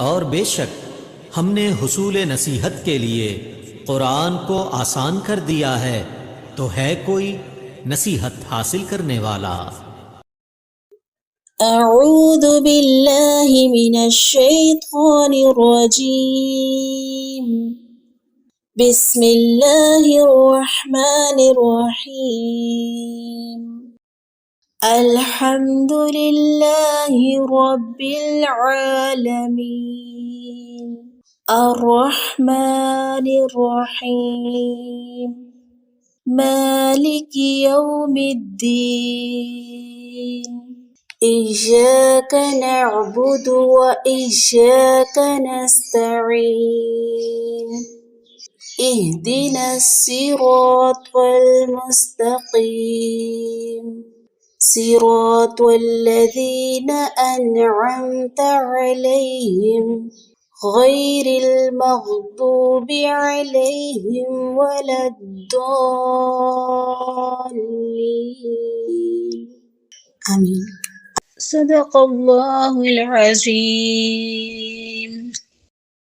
और बेशक हमने हुसूल नसीहत के लिए कुरान को आसान कर दिया है, तो है कोई नसीहत हासिल करने वाला। أعوذ بالله من الشيطان الرجيم. بسم الله الرحمن الرحيم. الحمد لله رب العالمين الرحمن الرحيم مالك يوم الدين إياك نعبد وإياك نستعين اهدنا الصراط المستقيم صراط الذين أنعمت عليهم غير المغضوب عليهم ولا الضالين آمين. صدق الله العظيم.